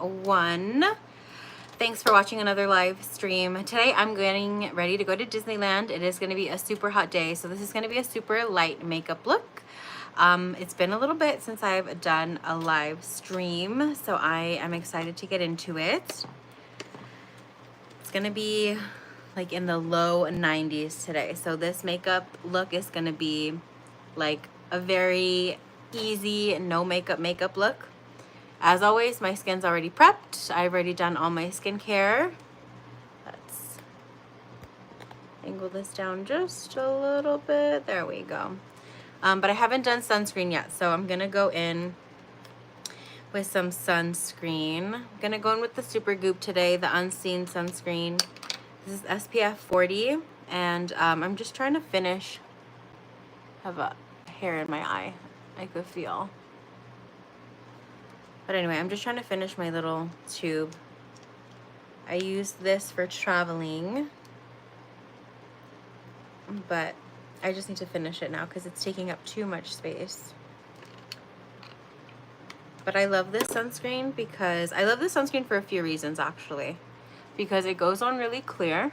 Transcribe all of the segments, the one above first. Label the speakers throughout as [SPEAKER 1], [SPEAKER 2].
[SPEAKER 1] one. Thanks for watching another live stream. Today I'm getting ready to go to Disneyland. It is going to be a super hot day, so this is going to be a super light makeup look. It's been a little bit since I've done a live stream, so I am excited to get into it. It's going to be like in the low 90s today, so this makeup look is going to be like a very easy no makeup look. As always, my skin's already prepped. I've already done all my skincare. Let's angle this down just a little bit. There we go. But I haven't done sunscreen yet, so I'm gonna go in with some sunscreen. I'm gonna go in with the Super Goop today, the Unseen sunscreen. This is SPF 40, and I'm just trying to finish. I have a hair in my eye, I could feel. But anyway, I'm just trying to finish my little tube. I use this for traveling, but I just need to finish it now because it's taking up too much space. But I love this sunscreen because I love this sunscreen for a few reasons, actually. Because it goes on really clear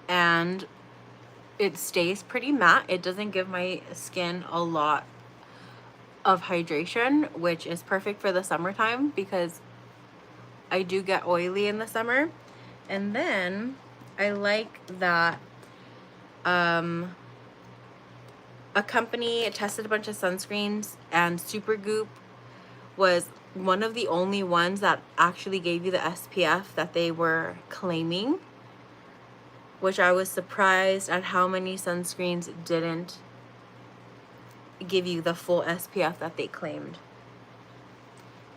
[SPEAKER 1] and it stays pretty matte. It doesn't give my skin a lot of hydration, which is perfect for the summertime because I do get oily in the summer. And then I like that a company tested a bunch of sunscreens, and Super Goop was one of the only ones that actually gave you the SPF that they were claiming, which I was surprised at how many sunscreens didn't give you the full SPF that they claimed.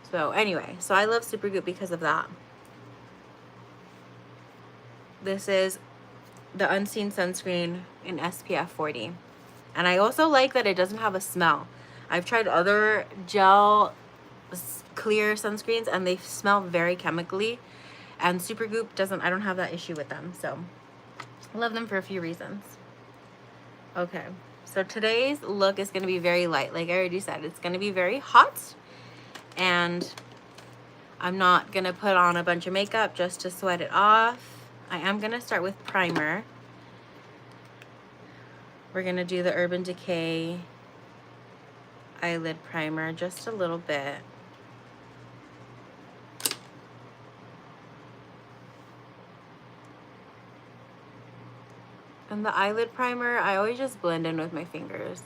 [SPEAKER 1] So anyway, so I love Super Goop because of that. This is the Unseen sunscreen in SPF 40. And I also like that it doesn't have a smell. I've tried other gel clear sunscreens and they smell very chemically, and Super Goop doesn't. I don't have that issue with them, so I love them for a few reasons. Okay. So today's look is going to be very light. Like I already said, it's going to be very hot. And I'm not going to put on a bunch of makeup just to sweat it off. I am going to start with primer. We're going to do the Urban Decay eyelid primer just a little bit. And the eyelid primer, I always just blend in with my fingers.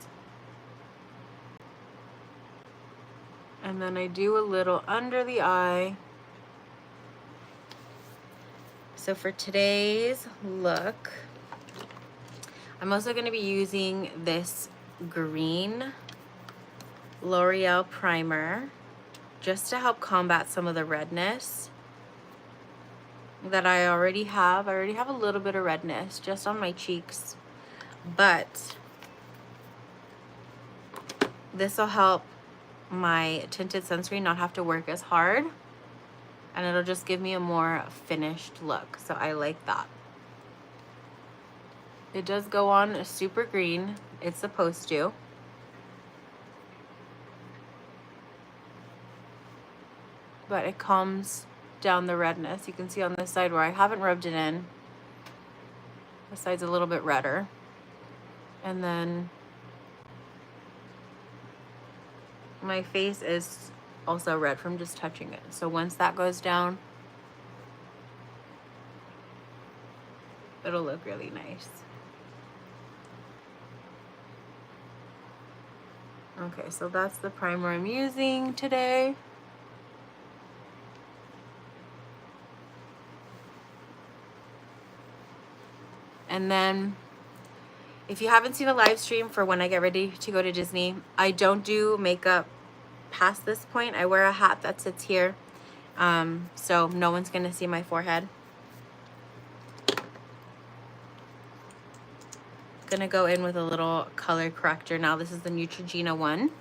[SPEAKER 1] And then I do a little under the eye. So for today's look, I'm also going to be using this green L'Oreal primer just to help combat some of the redness that I already have. I already have a little bit of redness just on my cheeks, but this will help my tinted sunscreen not have to work as hard, and it'll just give me a more finished look. So I like that. It does go on super green. It's supposed to. But it calms down the redness. You can see on this side where I haven't rubbed it in, the side's a little bit redder. And then my face is also red from just touching it. So once that goes down, it'll look really nice. Okay, so that's the primer I'm using today. And then if you haven't seen a live stream for when I get ready to go to Disney, I don't do makeup past this point. I wear a hat that sits here, so no one's gonna see my forehead. Gonna go in with a little color corrector now. This is the Neutrogena one.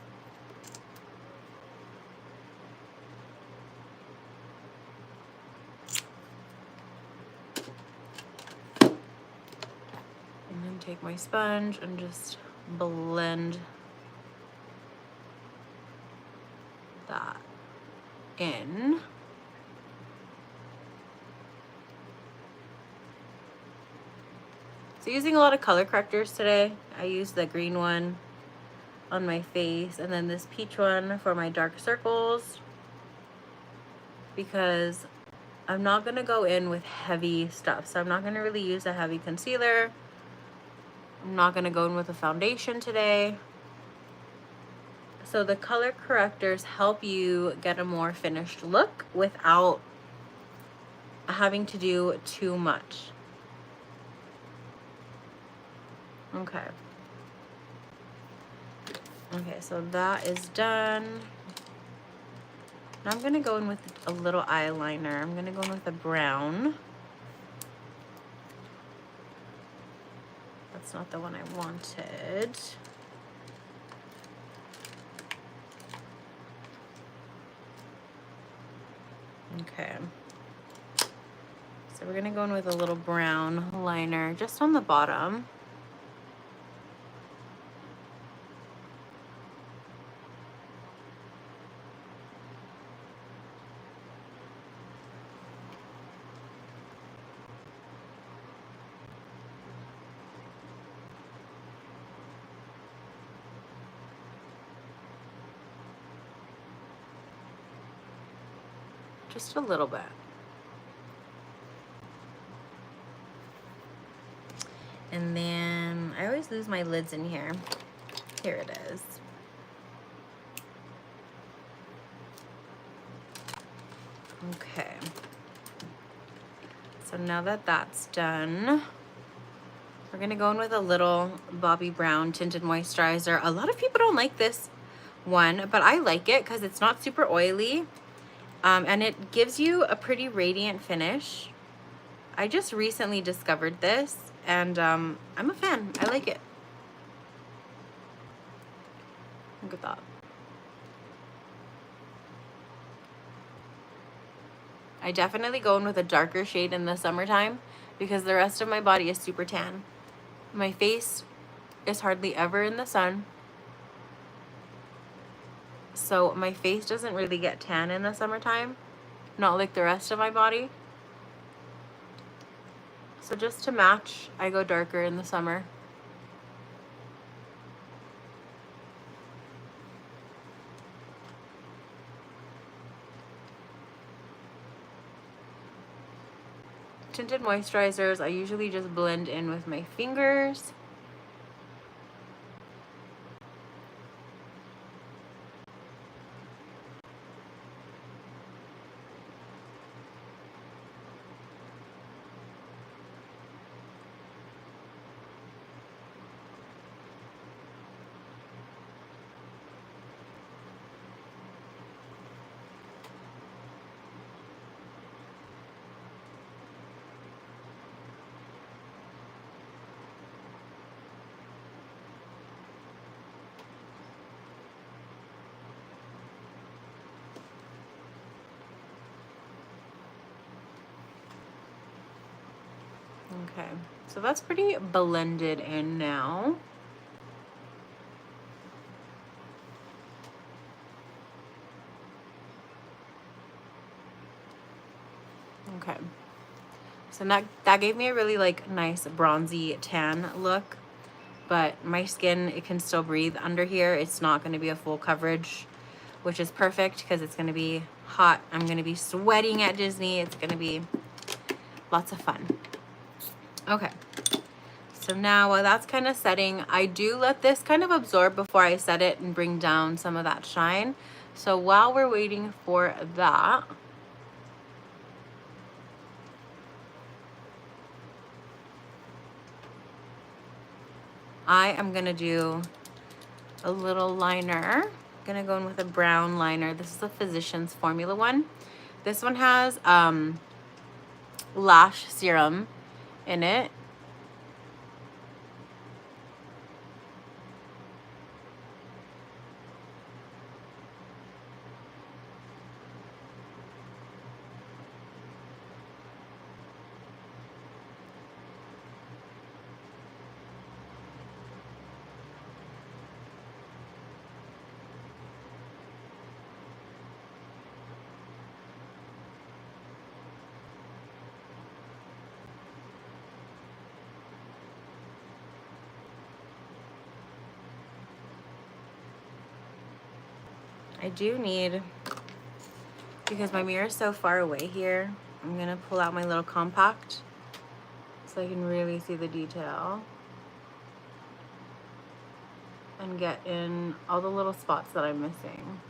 [SPEAKER 1] Take my sponge and just blend that in. So using a lot of color correctors today. I used the green one on my face and then this peach one for my dark circles, because I'm not going to go in with heavy stuff. So I'm not going to really use a heavy concealer. I'm not going to go in with a foundation today. So the color correctors help you get a more finished look without having to do too much. Okay. Okay, so that is done. Now I'm gonna go in with a little eyeliner. I'm gonna go in with a brown. That's not the one I wanted. Okay. So we're gonna go in with a little brown liner just on the bottom. Just a little bit. And then I always lose my lids in here. Here it is. Okay. So now that that's done, we're gonna go in with a little Bobbi Brown tinted moisturizer. A lot of people don't like this one, but I like it because it's not super oily. And it gives you a pretty radiant finish. I just recently discovered this, and I'm a fan. I like it. Look at that. I definitely go in with a darker shade in the summertime because the rest of my body is super tan. My face is hardly ever in the sun, so my face doesn't really get tan in the summertime, not like the rest of my body. So just to match, I go darker in the summer. Tinted moisturizers, I usually just blend in with my fingers. Okay, so that's pretty blended in now. Okay, so that gave me a really like nice bronzy tan look, but my skin, it can still breathe under here. It's not going to be a full coverage, which is perfect because it's going to be hot. I'm going to be sweating at Disney. It's going to be lots of fun. Okay, so now while that's kind of setting, I do let this kind of absorb before I set it and bring down some of that shine. So while we're waiting for that, I am gonna do a little liner. I'm gonna go in with a brown liner. This is the Physicians Formula one. This one has lash serum in it. I do need, because my mirror is so far away here, I'm gonna pull out my little compact so I can really see the detail and get in all the little spots that I'm missing.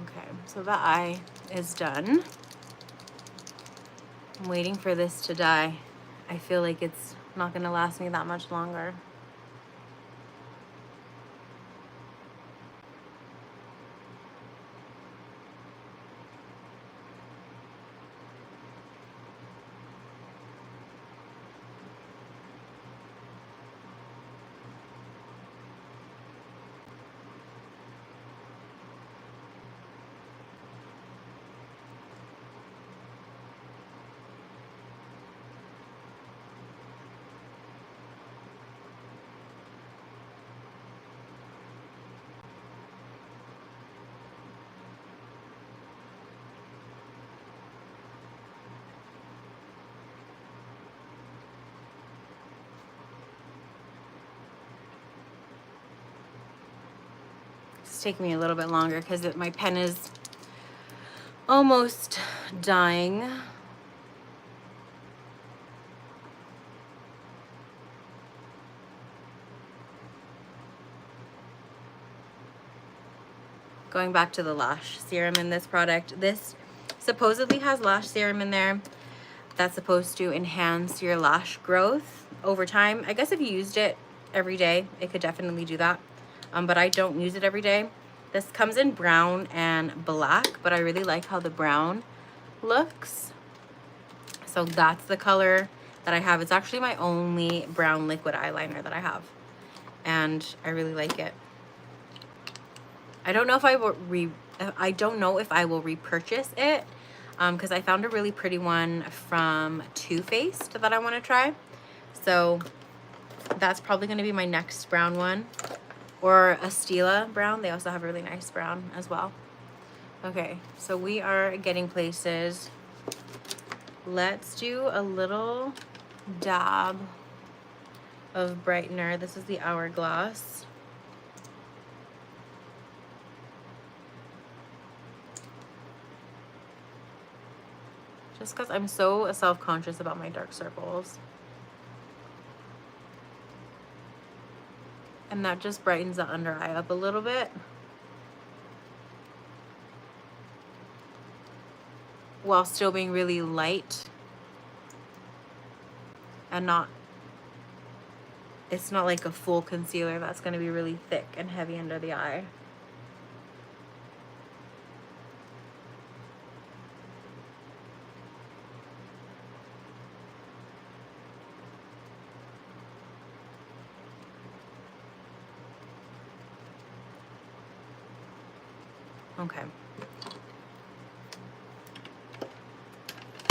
[SPEAKER 1] Okay, so the eye is done. I'm waiting for this to dry. I feel like it's not gonna last me that much longer. It's taking me a little bit longer because my pen is almost dying. Going back to the lash serum in this product, this supposedly has lash serum in there that's supposed to enhance your lash growth over time. I guess if you used it every day, it could definitely do that. But I don't use it every day. This comes in brown and black, but I really like how the brown looks. So that's the color that I have. It's actually my only brown liquid eyeliner that I have, and I really like it. I don't know if I will repurchase it, because I found a really pretty one from Too Faced that I want to try. So that's probably going to be my next brown one, or a Stila brown. They also have a really nice brown as well. Okay, so we are getting places. Let's do a little dab of brightener. This is the Hourglass. Just because I'm so self-conscious about my dark circles. And that just brightens the under eye up a little bit. While still being really light. And it's not like a full concealer that's going to be really thick and heavy under the eye. Okay.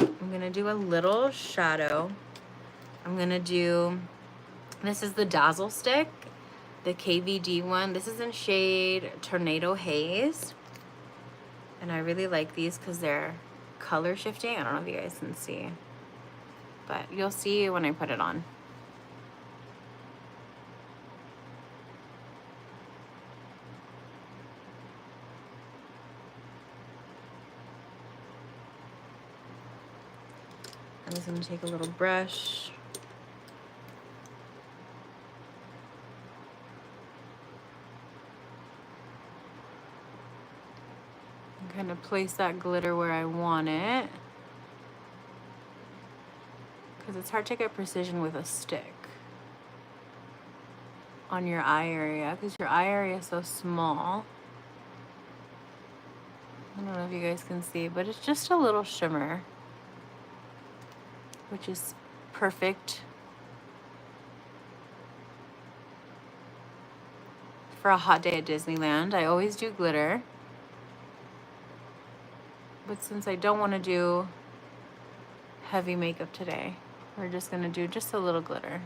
[SPEAKER 1] I'm gonna do a little shadow. I'm gonna do, this is the Dazzle Stick, the KVD one. This is in shade Tornado Haze. And I really like these because they're color shifting. I don't know if you guys can see, but you'll see when I put it on. I'm just going to take a little brush. And kind of place that glitter where I want it. Because it's hard to get precision with a stick on your eye area, because your eye area is so small. I don't know if you guys can see, but it's just a little shimmer, which is perfect for a hot day at Disneyland. I always do glitter, but since I don't want to do heavy makeup today, we're just going to do just a little glitter.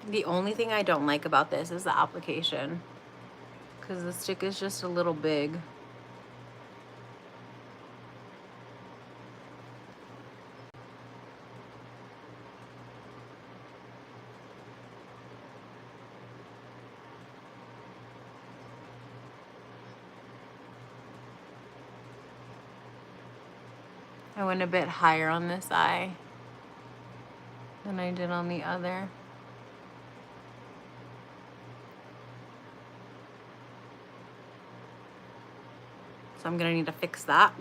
[SPEAKER 1] The only thing I don't like about this is the application, because the stick is just a little big. I went a bit higher on this eye than I did on the other. So I'm gonna need to fix that.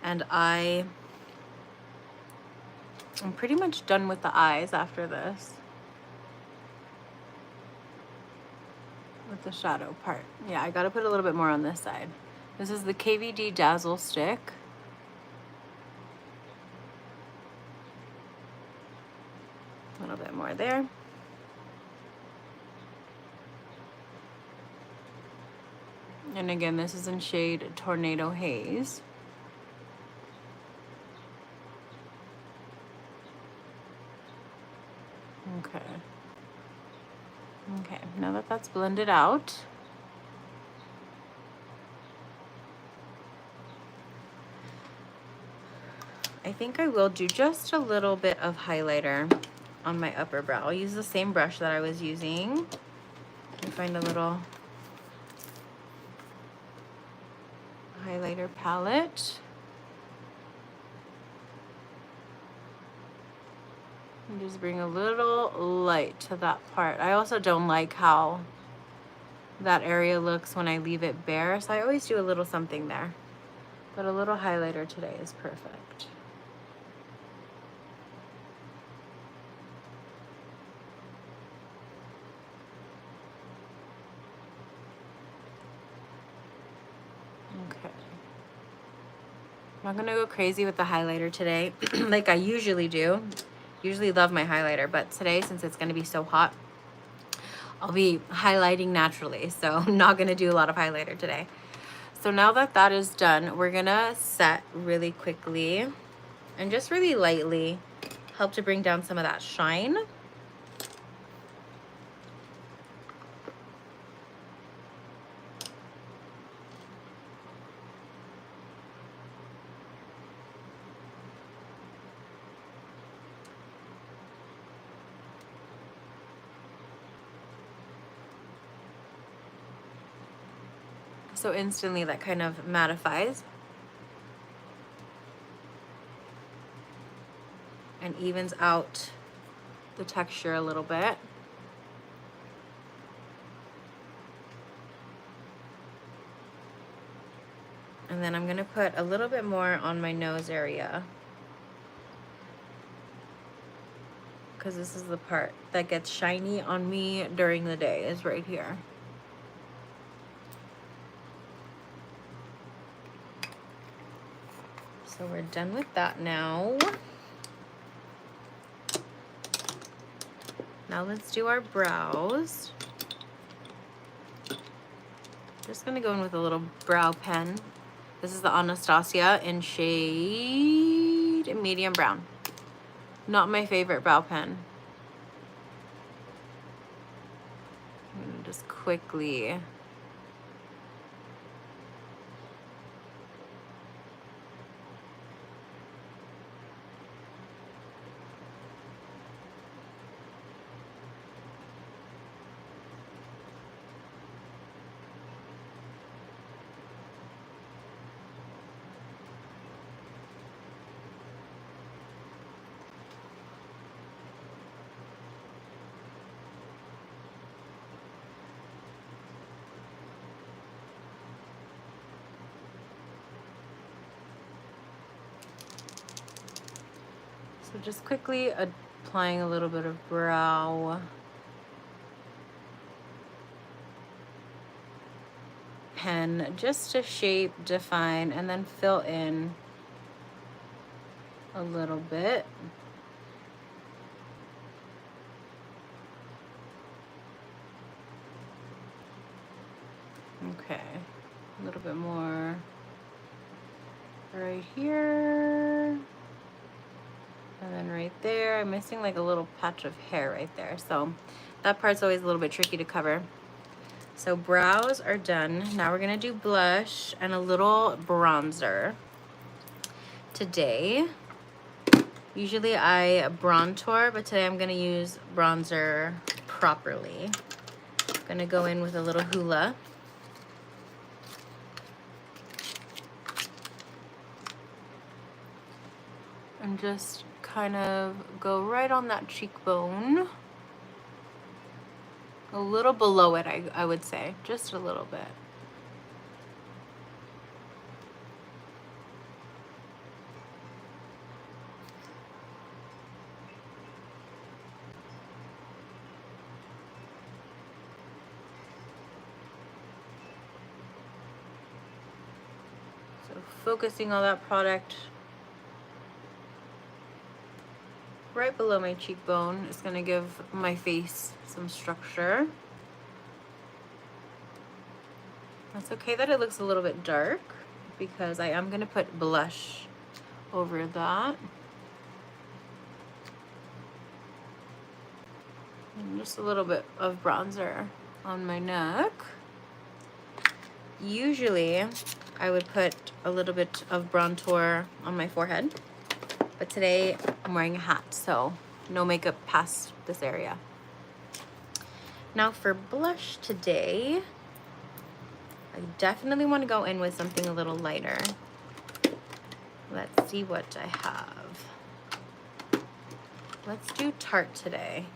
[SPEAKER 1] And I'm pretty much done with the eyes after this. With the shadow part. Yeah, I gotta put a little bit more on this side. This is the KVD Dazzle stick. A little bit more there. And again, this is in shade Tornado Haze. Okay. Okay, now that that's blended out, I think I will do just a little bit of highlighter on my upper brow. I'll use the same brush that I was using. Let me find a little highlighter palette. And just bring a little light to that part. I also don't like how that area looks when I leave it bare, so I always do a little something there. But a little highlighter today is perfect. Okay. I'm not gonna go crazy with the highlighter today like I usually do. Usually love my highlighter, but today, since it's gonna be so hot, I'll be highlighting naturally, so I'm not gonna do a lot of highlighter today. So now that that is done, we're gonna set really quickly and just really lightly help to bring down some of that shine. So instantly that kind of mattifies and evens out the texture a little bit. And then I'm gonna put a little bit more on my nose area, because this is the part that gets shiny on me during the day, is right here. So we're done with that now. Now let's do our brows. Just gonna go in with a little brow pen. This is the Anastasia in shade medium brown. Not my favorite brow pen. I'm gonna just quickly So just quickly applying a little bit of brow pen just to shape, define, and then fill in a little bit. Okay, a little bit more right here, and then right there. I'm missing like a little patch of hair right there, so that part's always a little bit tricky to cover. So brows are done. Now we're gonna do blush and a little bronzer today. Usually I bronzer, but today I'm gonna use bronzer properly. I'm gonna go in with a little Hoola. And just kind of go right on that cheekbone. A little below it, I would say, just a little bit. So focusing all that product right below my cheekbone is going to give my face some structure. It's okay that it looks a little bit dark because I am going to put blush over that. And just a little bit of bronzer on my neck. Usually I would put a little bit of bronzer on my forehead, but today I'm wearing a hat, so no makeup past this area. Now for blush today, I definitely want to go in with something a little lighter. Let's see what I have. Let's do Tarte today.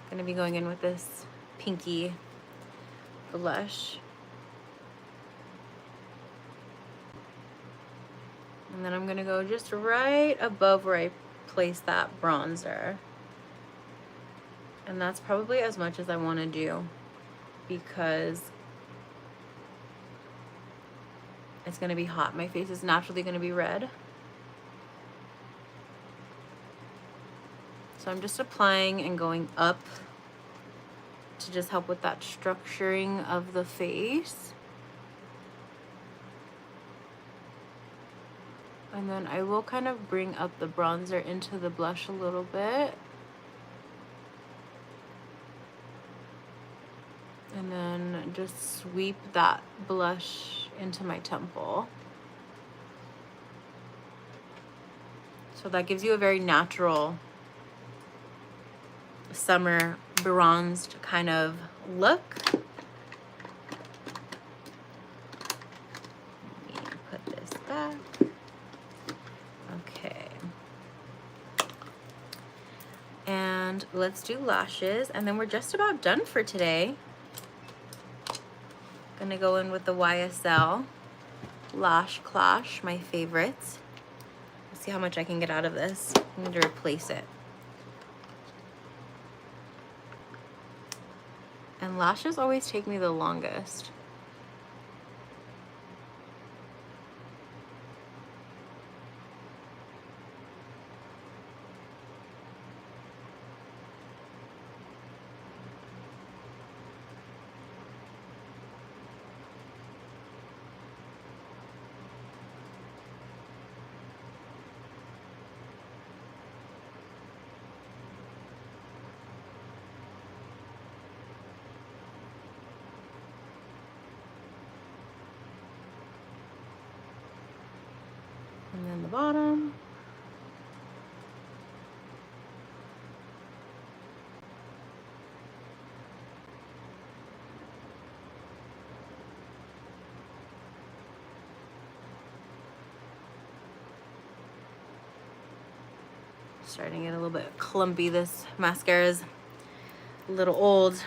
[SPEAKER 1] I'm gonna be going in with this pinky blush. And then I'm gonna go just right above where I placed that bronzer. And that's probably as much as I wanna do because it's gonna be hot. My face is naturally gonna be red. So I'm just applying and going up to just help with that structuring of the face. And then I will kind of bring up the bronzer into the blush a little bit. And then just sweep that blush into my temple. So that gives you a very natural summer bronzed kind of look. Let me put this back. Okay. And let's do lashes, and then we're just about done for today. Gonna go in with the YSL Lash Clash, my favorites. Let's see how much I can get out of this. I need to replace it. And lashes always take me the longest. And then the bottom. Starting to get a little bit clumpy. This mascara is a little old.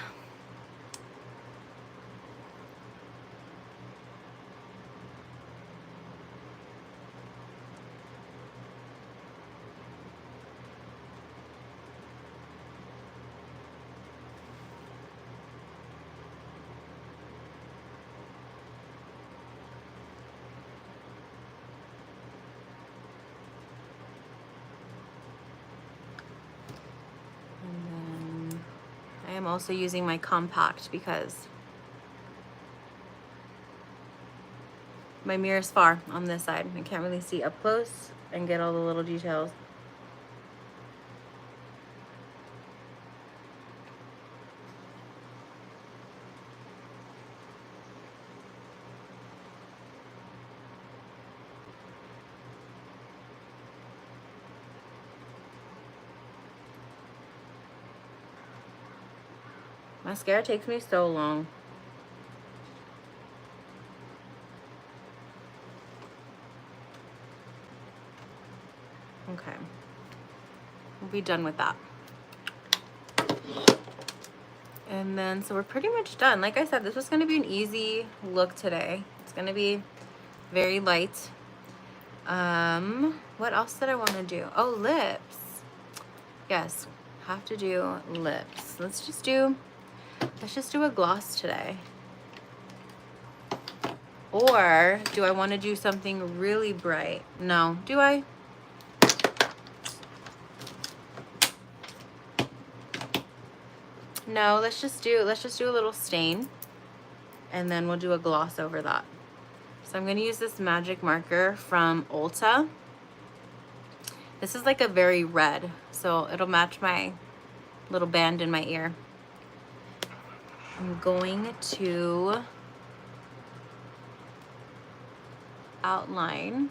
[SPEAKER 1] And then I am also using my compact because My mirror is far on this side. I can't really see up close and get all the little details. Mascara takes me so long. Okay. We'll be done with that. And then, so we're pretty much done. Like I said, this was going to be an easy look today. It's going to be very light. What else did I want to do? Oh, lips. Yes, have to do lips. Let's just do a gloss today. Or do I want to do something really bright? No. Do I? No, let's just do a little stain, and then we'll do a gloss over that. So I'm going to use this magic marker from Ulta. This is like a very red, so it'll match my little band in my ear. I'm going to outline.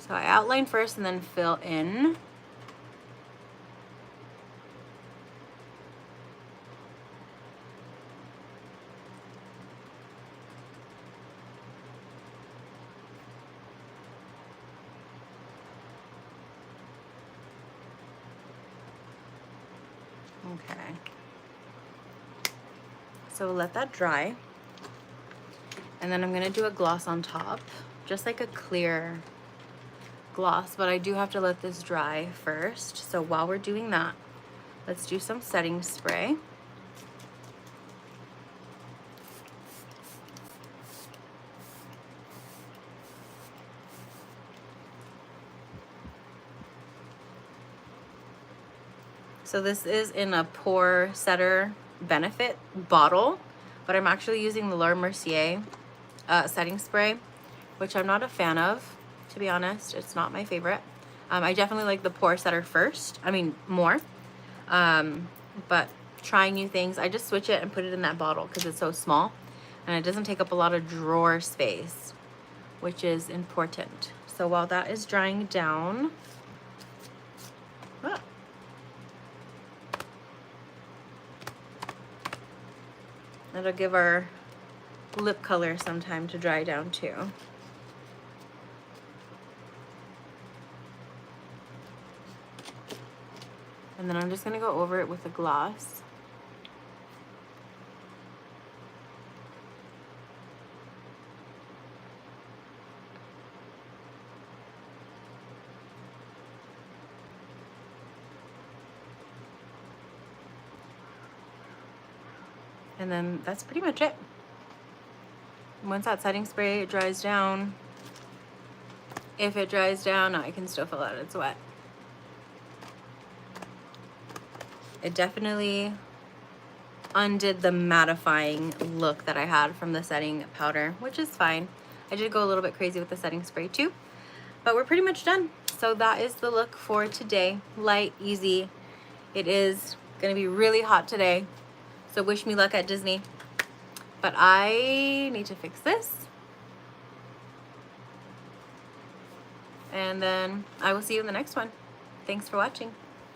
[SPEAKER 1] So I outline first and then fill in. Okay. So we'll let that dry. And then I'm gonna do a gloss on top, just like a clear gloss, but I do have to let this dry first. So while we're doing that, let's do some setting spray. So this is in a pore setter benefit bottle, but I'm actually using the Laura Mercier setting spray, which I'm not a fan of, to be honest. It's not my favorite. I definitely like the pore setter more. But trying new things, I just switch it and put it in that bottle because it's so small and it doesn't take up a lot of drawer space, which is important. So while that is drying down, that'll give our lip color some time to dry down too. And then I'm just gonna go over it with a gloss. And then that's pretty much it. Once that setting spray dries down, if it dries down, I can still fill out it's wet. It definitely undid the mattifying look that I had from the setting powder, which is fine. I did go a little bit crazy with the setting spray too, but we're pretty much done. So that is the look for today. Light, easy. It is gonna be really hot today, so wish me luck at Disney. But I need to fix this. And then I will see you in the next one. Thanks for watching.